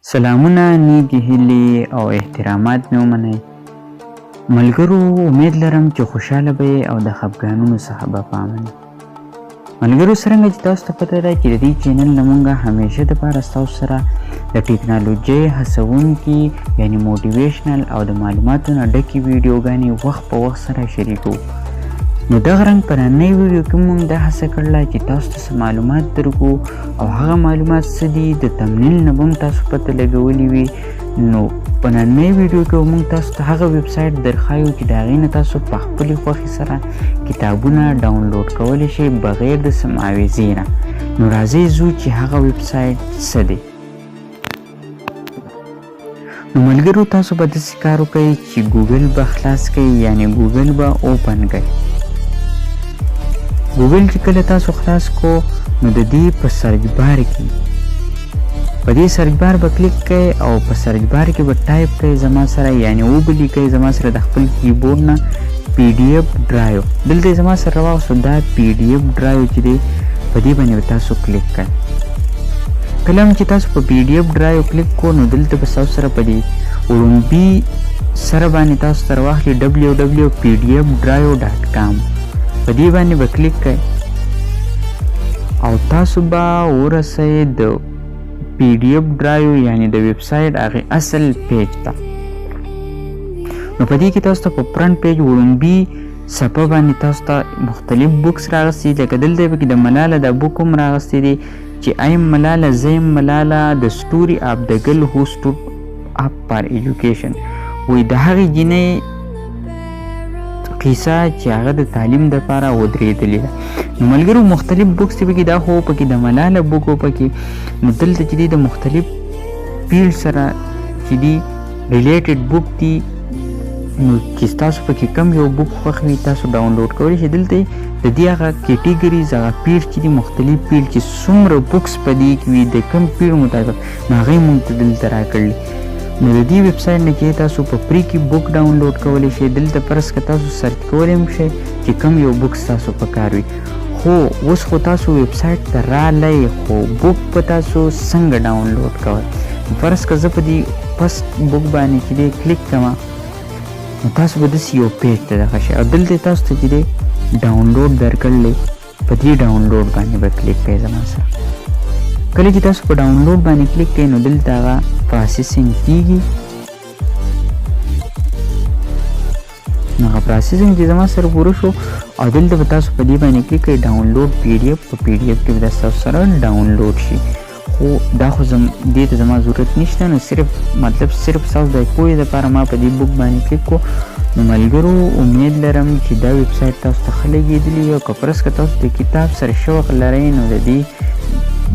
سلامونه، نیږدې هیلې او احترامات مې ومنئ. ملګرو، امید لرم چې خوشحاله به یې او د خفګانونو څخه به په امن یې. ملګرو، څرنګه چې تاسو ته پته ده چې د دې چینل نه مونږ همیشه دپاره ستاسو سره د ټکنالوژۍ هڅونکي یعنی موټیویشنل او د معلوماتو نه ډکې ویډیوګانې وخت په وخت سره شریکوو. نو دغه رنګ په نننۍ ویډیو کې مونږ دا هڅه کړله چې تاسو ته څه معلومات درکو او هغه معلومات څه دي د تمنیل نه به هم تاسو پته لګولي وي. نو په نننۍ ویډیو کې مونږ تاسو ته هغه ویب سایټ درښایو چې د هغې نه تاسو په خپلې خوښې سره کتابونه ډاونلوډ کولی شئ بغیر د معاوضی نه. نو راځئ ځو چې هغه ویب سایټ څه دی. نو ملګرو، تاسو به داسې کار وکئ چې ګوګل به خلاص کئ یعنی ګوګل به اوپن کئ. ګوګل چې کله تاسو خلاص کو نو د دې په سرچ بار کې په دې سرچ بار به کلیک کئ او په سرچ بار کې به ټایپ کئ زما سره یعنی ولیکئ زما سره د خپل کیبورډ نه PDF ډرایو. دلته زما سره راوستو دا PDF ډرایو چې دی په دې باندې تاسو کلیک کئ. کله هم چې تاسو په PDF ډرایو کلیک کو نو دلته به تاسو سره په دې وړومبي سره باندې تاسو سره واخلي www.pdfdrayo.com په دې باندې به کلیک کئ او تاسو به ورسئ د PDF ډرایو یعنی د ویب سایټ هغې اصل پیج ته. نو په دې کې تاسو ته په فرنټ پیج وړومبي صفحه باندې تاسو ته مختلف بوکس راغستي لکه دلته پکې د ملاله دا بوک هم راغستی دی چې ایم ملاله زیم ملاله د سټوري اف د ګرل هو سټوډ اپ فار ایجوکیشن. وایي د هغې جینۍ قصه چې هغه د تعلیم دپاره ودرېدلې ده. نو ملګرو، مختلف بوکس دی پکې، دا خو پکې د ملاله بوک و پکې. نو دلته چې دی د مختلف فیلډ سره چې دی ریلیټډ بوک دی، نو چې تاسو پکې کم یو بوک خوښ وي تاسو ډاونلوډ کولی شئ. دلته د دې هغه کیټیګریز هغه پیډ چې دي مختلف پیډ چې څومره بوکس په دې کې وي د کم پیډ مطابق نو هغې مونږ ته دلته راکړلي. نو د دې ویب سایټ نه چې تاسو په فری کې بوک ډاونلوډ کولی شئ. دلته فرض که تاسو سرچ کولی هم شئ چې کم یو بوکس تاسو په کار وي. خو اوس خو تاسو ویب سایټ ته رالی خو بوک په تاسو څنګه ډاونلوډ کوئ. فرض که زه په دې فسټ بوک باندې چې دی کلیک کومه نو تاسو به داسې یو پیج ته دغه شئ او دلته تاسو ته چې دی ډاونلوډ درکړلی په دې ډاونلوډ باندې به کلیک کوئ زما سره. کله چې تاسو په ډاونلوډ باندې کلیک کوئ نو دلته هغه پروسیسینګ کیږي. نو هغه پروسیسینګ چې زما سره پوره شو او دلته به تاسو په دې باندې کلیک کوئ ډاونلوډ PDF. په PDF کې به تاسو سره ډاونلوډ شي. خو دا خو دې ته زما ضرورت نشته. نو صرف تاسو د پوهې دپاره ما په دې بوک باندې کلیک کو. نو ملګرو، امید لرم چې دا ویب سایټ تاسو ته ښه لګېدلي وي او که فرض که تاسو د کتاب سره شوق لرئ نو د دې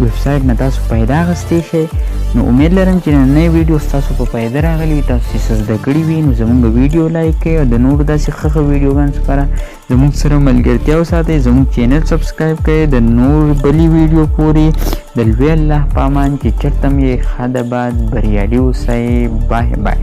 ویب سایټ نه تاسو فایده اخیستی شئ. نو امید لرم چې نننۍ ویډیو ستاسو په فایده راغلی وي، تاسو یې څه زده کړي وي. نو زمونږ ویډیو لایک کړئ او د نورو داسې ښه ویډیوګانو لپاره زمونږ سره ملګرتیا وساتئ. زمونږ چینل سبسکرایب کړئ. د نور بلې ویډیو پورې د لوی الله په امان چې چېرته هم یې ښه د باد بریالي اوسئ. بای بای.